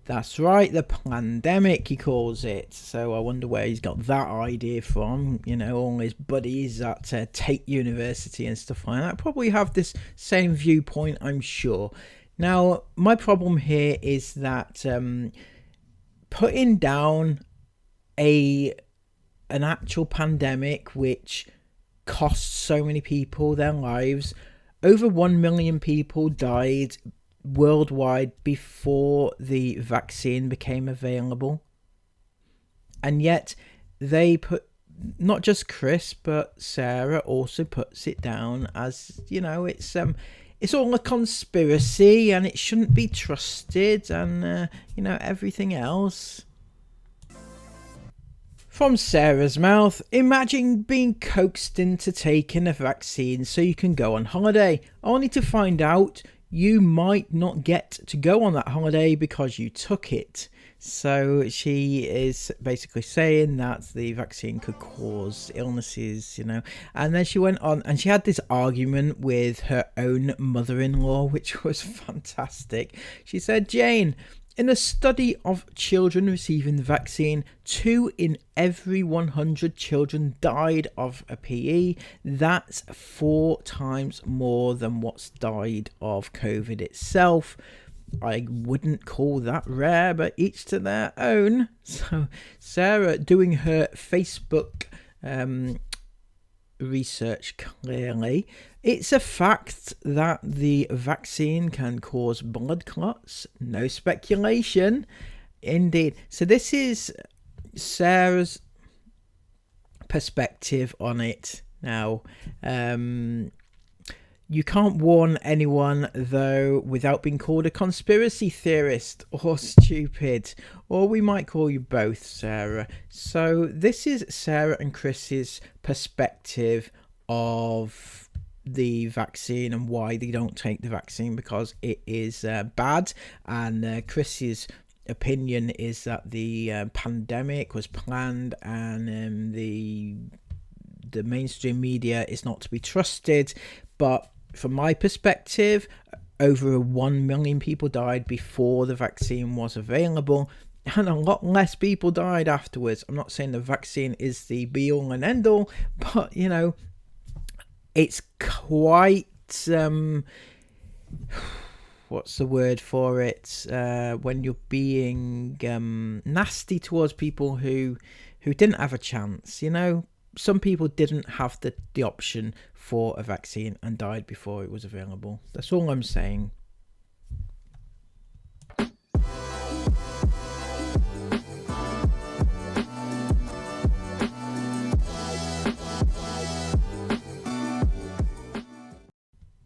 That's right, the pandemic, he calls it. So I wonder where he's got that idea from. All his buddies at Tate University and stuff like that probably have this same viewpoint, I'm sure. Now, my problem here is that putting down an actual pandemic which cost so many people their lives. Over 1 million people died worldwide before the vaccine became available. And yet they put, not just Chris, but Sarah also puts it down as, it's all a conspiracy and it shouldn't be trusted and, everything else. From Sarah's mouth, imagine being coaxed into taking a vaccine so you can go on holiday, only to find out you might not get to go on that holiday because you took it. So she is basically saying that the vaccine could cause illnesses, And then she went on and she had this argument with her own mother-in-law, which was fantastic. She said, Jane, in a study of children receiving the vaccine, 2 in every 100 children died of a PE. That's 4 times more than what's died of COVID itself. I wouldn't call that rare, but each to their own. So Sarah doing her Facebook research clearly. It's a fact that the vaccine can cause blood clots. No speculation. Indeed. So this is Sarah's perspective on it. Now, you can't warn anyone, though, without being called a conspiracy theorist or stupid. Or we might call you both, Sarah. So this is Sarah and Chris's perspective of the vaccine and why they don't take the vaccine, because it is bad. And Chris's opinion is that the pandemic was planned and the mainstream media is not to be trusted. But from my perspective, over 1 million people died before the vaccine was available, and a lot less people died afterwards. I'm not saying the vaccine is the be all and end all, but it's quite what's the word for it, when you're being nasty towards people who didn't have a chance. Some people didn't have the option for a vaccine and died before it was available. That's all I'm saying.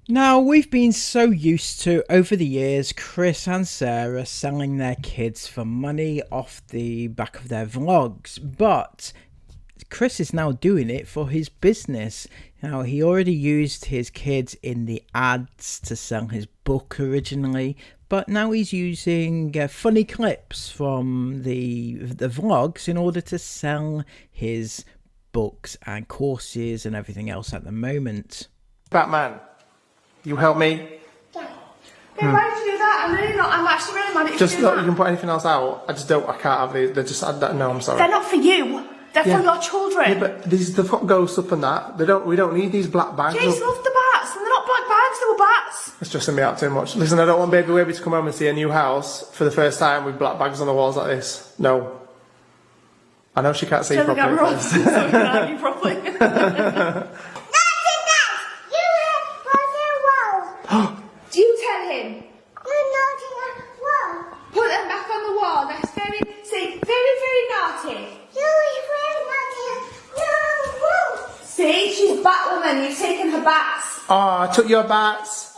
Now, we've been so used to, over the years, Chris and Sarah selling their kids for money off the back of their vlogs, but Chris is now doing it for his business. Now, he already used his kids in the ads to sell his book originally, but now he's using funny clips from the vlogs in order to sell his books and courses and everything else at the moment. Batman, you help me? Yeah. Why did you do that? I'm actually really mad at you. Just look, you can put anything else out. I can't have these. They're just, no, I'm sorry. They're not for you. They're for your children. Yeah, but they've got ghosts up and that. We don't need these black bags. Jace loved the bats, and they're not black bags, they were bats. It's stressing me out too much. Listen, I don't want baby Webby to come home and see a new house for the first time with black bags on the walls like this. No. I know she can't see properly. Get wrong, so can I have you properly. Do you tell him? I'm not in a wall. Put them back on the wall. That's very bats. Oh, I took your bats.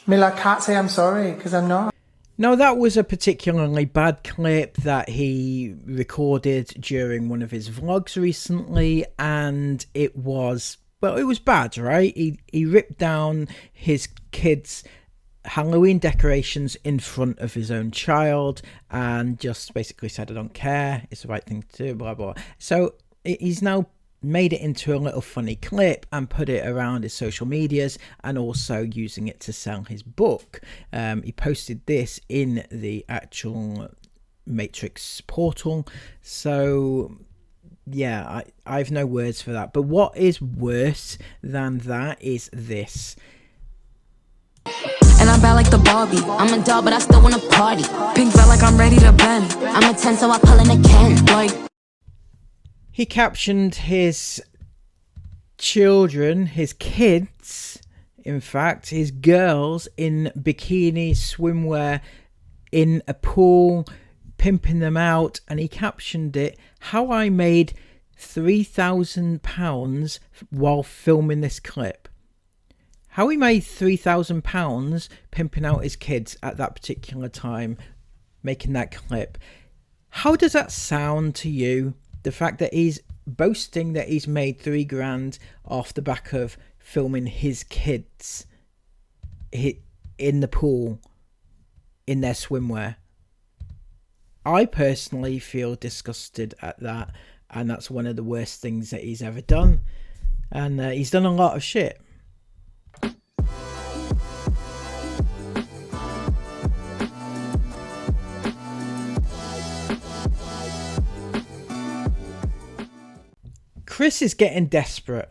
Mila, I can't say I'm sorry because I'm not. Now, that was a particularly bad clip that he recorded during one of his vlogs recently, and it was bad, right? He ripped down his kids' Halloween decorations in front of his own child and just basically said, I don't care, it's the right thing to do, blah, blah. So he's now made it into a little funny clip and put it around his social medias and also using it to sell his book. He posted this in the actual Matrix portal. So yeah, I've no words for that. But what is worse than that is this. And I'm bad like the Barbie. I'm a doll, but I still wanna party. Pink felt like I'm ready to bend. I'm a 10, so I pull in a Ken. Like, he captioned his children, his kids, in fact, his girls in bikini swimwear in a pool, pimping them out, and he captioned it, how I made £3,000 while filming this clip. How he made £3,000 pimping out his kids at that particular time, making that clip. How does that sound to you? The fact that he's boasting that he's made £3,000 off the back of filming his kids in the pool in their swimwear. I personally feel disgusted at that, and that's one of the worst things that he's ever done. And he's done a lot of shit. Chris is getting desperate.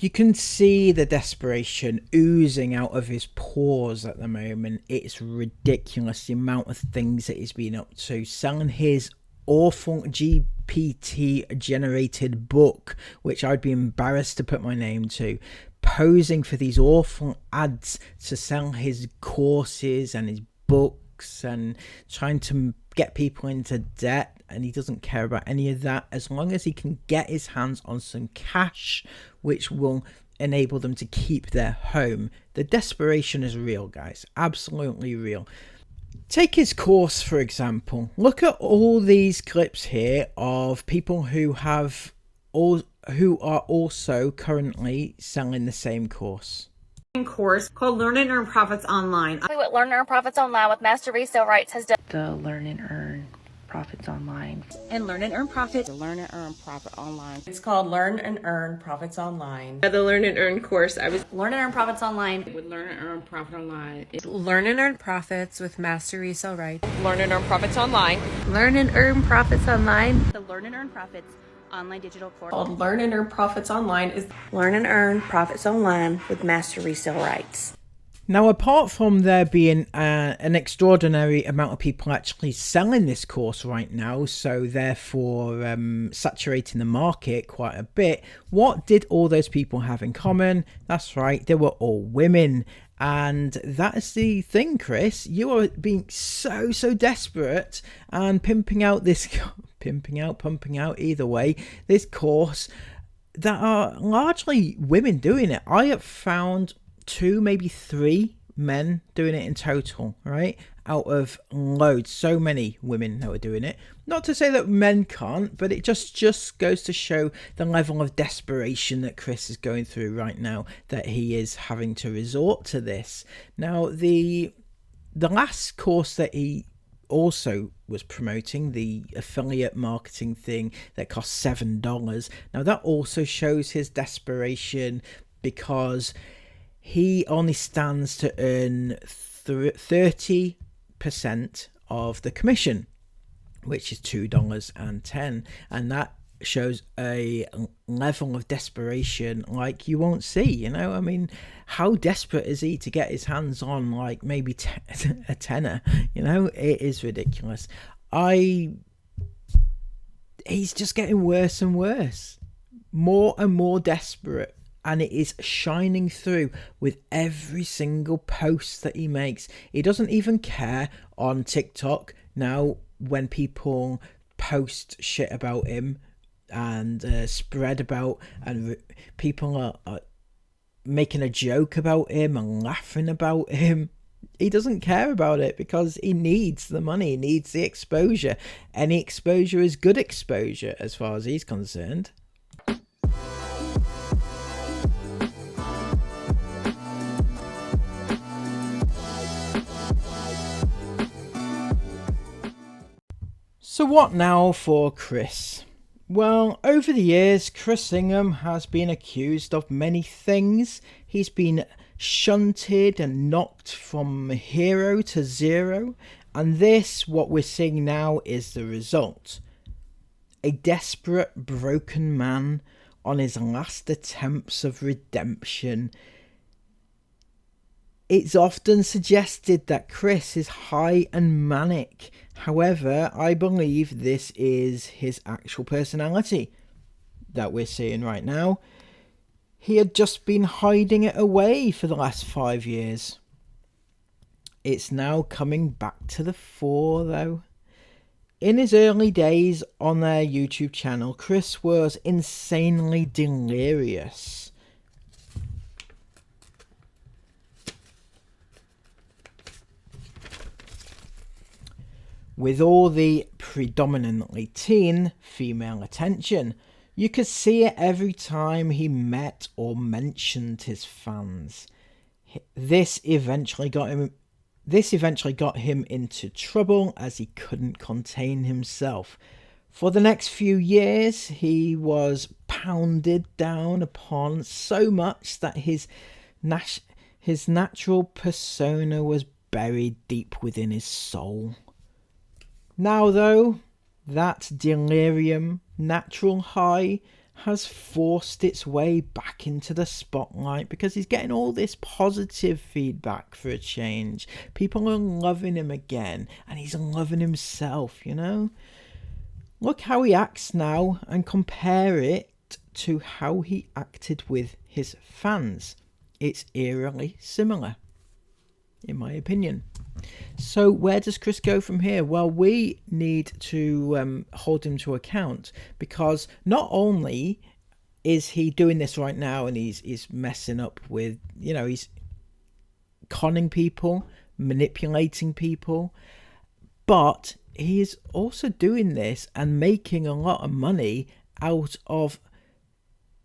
You can see the desperation oozing out of his pores at the moment. It's ridiculous the amount of things that he's been up to. Selling his awful GPT generated book, which I'd be embarrassed to put my name to. Posing for these awful ads to sell his courses and his books and trying to get people into debt. And he doesn't care about any of that as long as he can get his hands on some cash, which will enable them to keep their home. The desperation is real, guys. Absolutely real. Take his course, for example. Look at all these clips here of people who are also currently selling the same course. Course called Learn and Earn Profits Online. What Learn and Earn Profits Online with Master Resale Rights has done. The Learn and Earn Profits Online. And Learn and Earn Profits. The Learn and Earn Profit Online. It's called Learn and Earn Profits Online. The Learn and Earn course. Learn and Earn Profits Online. With Learn and Earn Profit Online. Learn and Earn Profits with Master Resale Rights. Learn and Earn Profits Online. Learn and Earn Profits Online. The Learn and Earn Profits online digital course. Called Learn and Earn Profits Online is Learn and Earn Profits Online with Master Resale Rights. Now, apart from there being an extraordinary amount of people actually selling this course right now, so therefore saturating the market quite a bit, what did all those people have in common? That's right, they were all women. And that is the thing, Chris. You are being so desperate and pumping out, either way, this course that are largely women doing it. I have found 2, maybe 3 men doing it in total, right? Out of loads, so many women that were doing it. Not to say that men can't, but it just goes to show the level of desperation that Chris is going through right now, that he is having to resort to this. Now, the last course that he also was promoting, the affiliate marketing thing that cost $7. Now, that also shows his desperation, because he only stands to earn 30% of the commission, which is $2.10, and that shows a level of desperation like you won't see. You know, I mean, how desperate is he to get his hands on like maybe a tenner? You know, it is ridiculous. He's just getting worse and worse, more and more desperate. And it is shining through with every single post that he makes. He doesn't even care on TikTok now when people post shit about him and spread about, and people are making a joke about him and laughing about him. He doesn't care about it because he needs the money, he needs the exposure. Any exposure is good exposure as far as he's concerned. So what now for Chris? Well, over the years, Chris Ingham has been accused of many things. He's been shunted and knocked from hero to zero. And this, what we're seeing now, is the result. A desperate, broken man on his last attempts of redemption. It's often suggested that Chris is high and manic. However, I believe this is his actual personality that we're seeing right now. He had just been hiding it away for the last 5 years. It's now coming back to the fore, though. In his early days on their YouTube channel, Chris was insanely delirious. With all the predominantly teen female attention, you could see it every time he met or mentioned his fans. This eventually got him into trouble as he couldn't contain himself. For the next few years, he was pounded down upon so much that his natural persona was buried deep within his soul. Now, though, that delirium, natural high, has forced its way back into the spotlight because he's getting all this positive feedback for a change. People are loving him again, and he's loving himself, you know? Look how he acts now and compare it to how he acted with his fans. It's eerily similar, in my opinion. So where does Chris go from here? Well, we need to hold him to account, because not only is he doing this right now and he's messing up with, you know, he's conning people, manipulating people, but he is also doing this and making a lot of money out of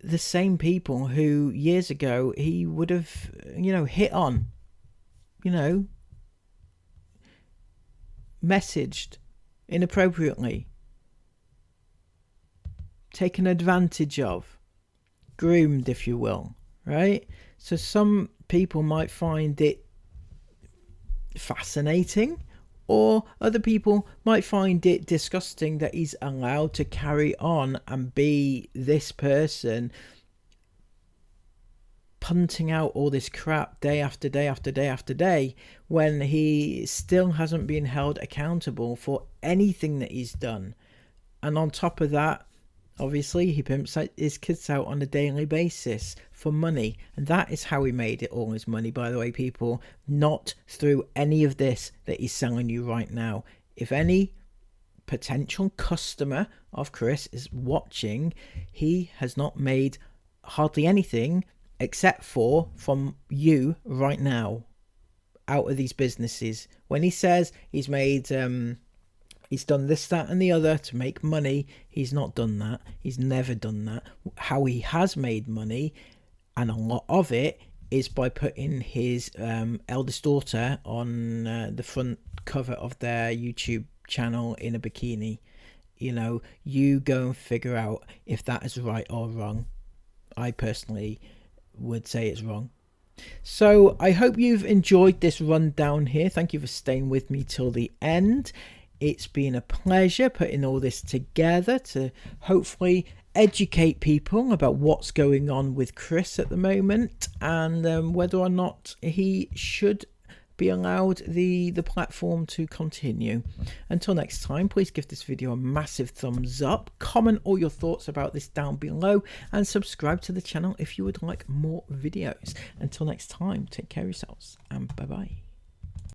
the same people who years ago he would have, you know, hit on, you know, messaged inappropriately, taken advantage of, groomed, if you will, right? So some people might find it fascinating, or other people might find it disgusting that he's allowed to carry on and be this person, punting out all this crap day after day after day after day, when he still hasn't been held accountable for anything that he's done. And on top of that, obviously he pimps his kids out on a daily basis for money, and that is how he made it all his money, by the way, people, not through any of this that he's selling you right now. If any potential customer of Chris is watching, he has not made hardly anything except for from you right now out of these businesses. When he says he's made he's done this, that and the other to make money, he's not done that. He's never done that. How he has made money, and a lot of it, is by putting his eldest daughter on the front cover of their YouTube channel in a bikini. You know, you go and figure out if that is right or wrong. I personally would say it's wrong. So I hope you've enjoyed this rundown here. Thank you for staying with me till the end. It's been a pleasure putting all this together to hopefully educate people about what's going on with Chris at the moment, and whether or not he should be allowed the platform to continue. Until next time, please give this video a massive thumbs up, comment all your thoughts about this down below, and subscribe to the channel if you would like more videos. Until next time, take care of yourselves, and bye bye.